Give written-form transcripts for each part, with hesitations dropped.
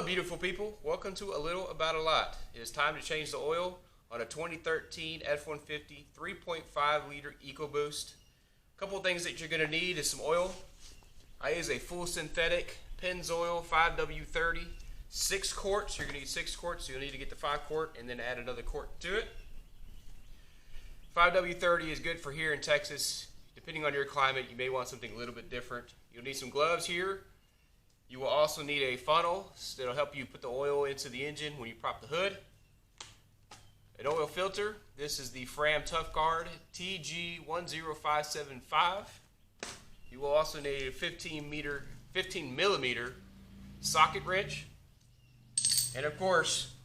beautiful people. Welcome to A Little About a Lot. It is time to change the oil on a 2013 F150 3.5 liter EcoBoost. A couple of things that you're going to need is some oil. I use a full synthetic Pennzoil 5W30, 6 quarts. You're going to need 6 quarts, so you'll need to get the 5 quart and then add another quart to it. 5W30 is good for here in Texas. Depending on your climate, you may want something a little bit different. You'll need some gloves here. You will also need a funnel that'll help you put the oil into the engine when you prop the hood. An oil filter. This is the Fram Tough Guard TG10575. You will also need a 15 millimeter socket wrench. And of course,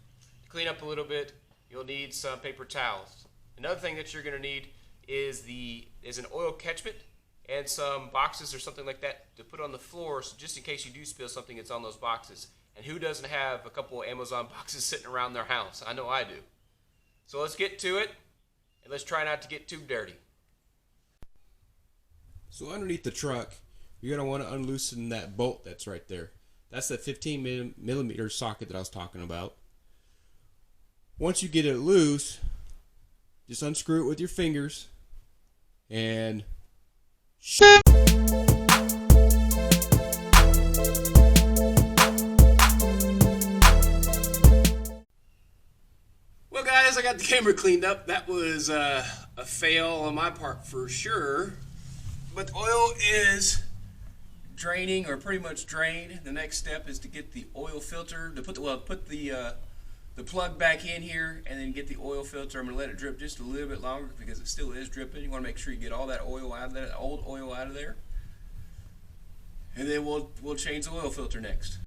to clean up a little bit, you'll need some paper towels. Another thing that you're going to need is an oil catchment and some boxes or something like that to put on the floor, so just in case you do spill something, it's on those boxes. And who doesn't have a couple of Amazon boxes sitting around their house? I know I do. So let's get to it, and let's try not to get too dirty. So underneath the truck, you're going to want to unloosen that bolt that's right there. That's that 15 millimeter socket that I was talking about. Once you get it loose, just unscrew it with your fingers and well, guys, I got the camera cleaned up. That was a fail on my part for sure. But the oil is draining, or pretty much drained. The next step is to get the oil filter, to put the plug back in here, and then get the oil filter. I'm going to let it drip just a little bit longer because it still is dripping. You want to make sure you get all that oil out of there, that old oil out of there. And then we'll change the oil filter next.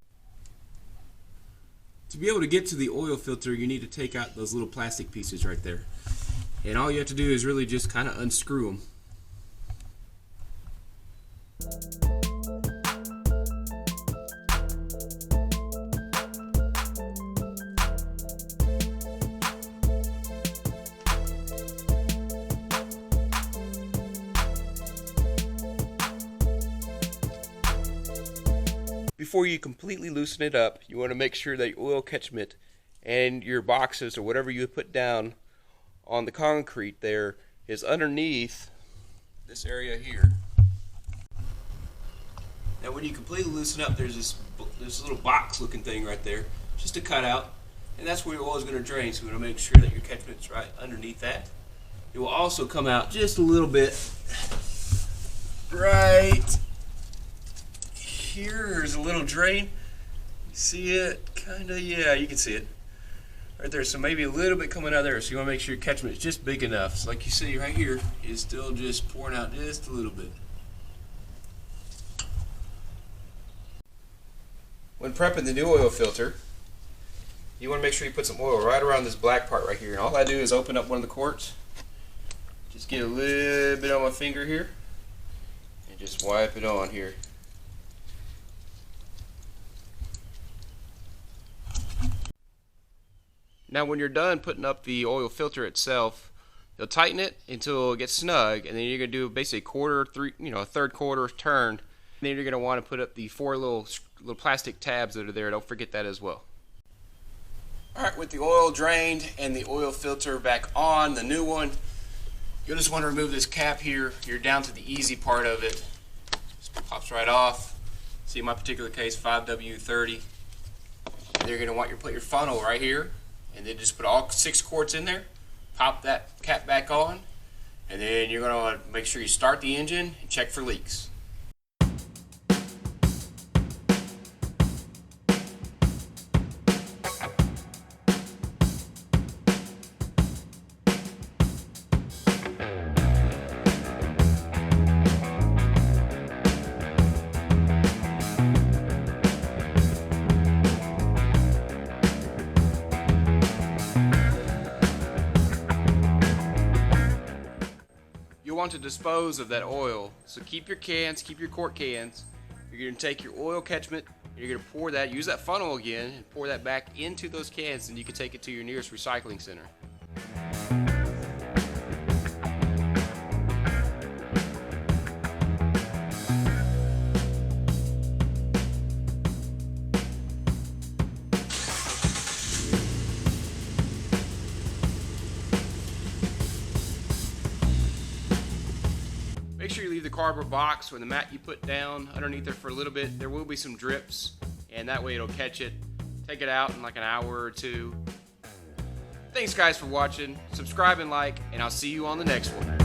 to be able to get to the oil filter, you need to take out those little plastic pieces right there. And all you have to do is really just kind of unscrew them. Before you completely loosen it up, you want to make sure that your oil catchment and your boxes or whatever you put down on the concrete there is underneath this area here. Now when you completely loosen up, there's this little box looking thing right there, just a cutout, and that's where your oil is going to drain, so we want to make sure that your catchment's right underneath that. It will also come out just a little bit right here. There's a little drain. You see it? Kinda, yeah, you can see it right there. So maybe a little bit coming out there. So you want to make sure your catchment is just big enough. So like you see right here, it's still just pouring out just a little bit. When prepping the new oil filter, you want to make sure you put some oil right around this black part right here. And all I do is open up one of the quarts, just get a little bit on my finger here, and just wipe it on here. Now when you're done putting up the oil filter itself, you'll tighten it until it gets snug, and then you're going to do basically a third quarter turn. And then you're going to want to put up the 4 little plastic tabs that are there. Don't forget that as well. Alright, with the oil drained and the oil filter back on, the new one, you'll just want to remove this cap here. You're down to the easy part of it. Just pops right off. See, in my particular case, 5W30. And you're going to want to put your funnel right here, and then just put all 6 quarts in there, pop that cap back on, and then you're going to make sure you start the engine and check for leaks. You'll want to dispose of that oil, so keep your cans, keep your quart cans. You're going to take your oil catchment, and you're going to pour that, use that funnel again, and pour that back into those cans, and you can take it to your nearest recycling center. sure you leave the cardboard box or the mat you put down underneath there for a little bit. There will be some drips, and that way it'll catch it. Take it out in like an hour or two. Thanks guys for watching. Subscribe and like, and I'll see you on the next one.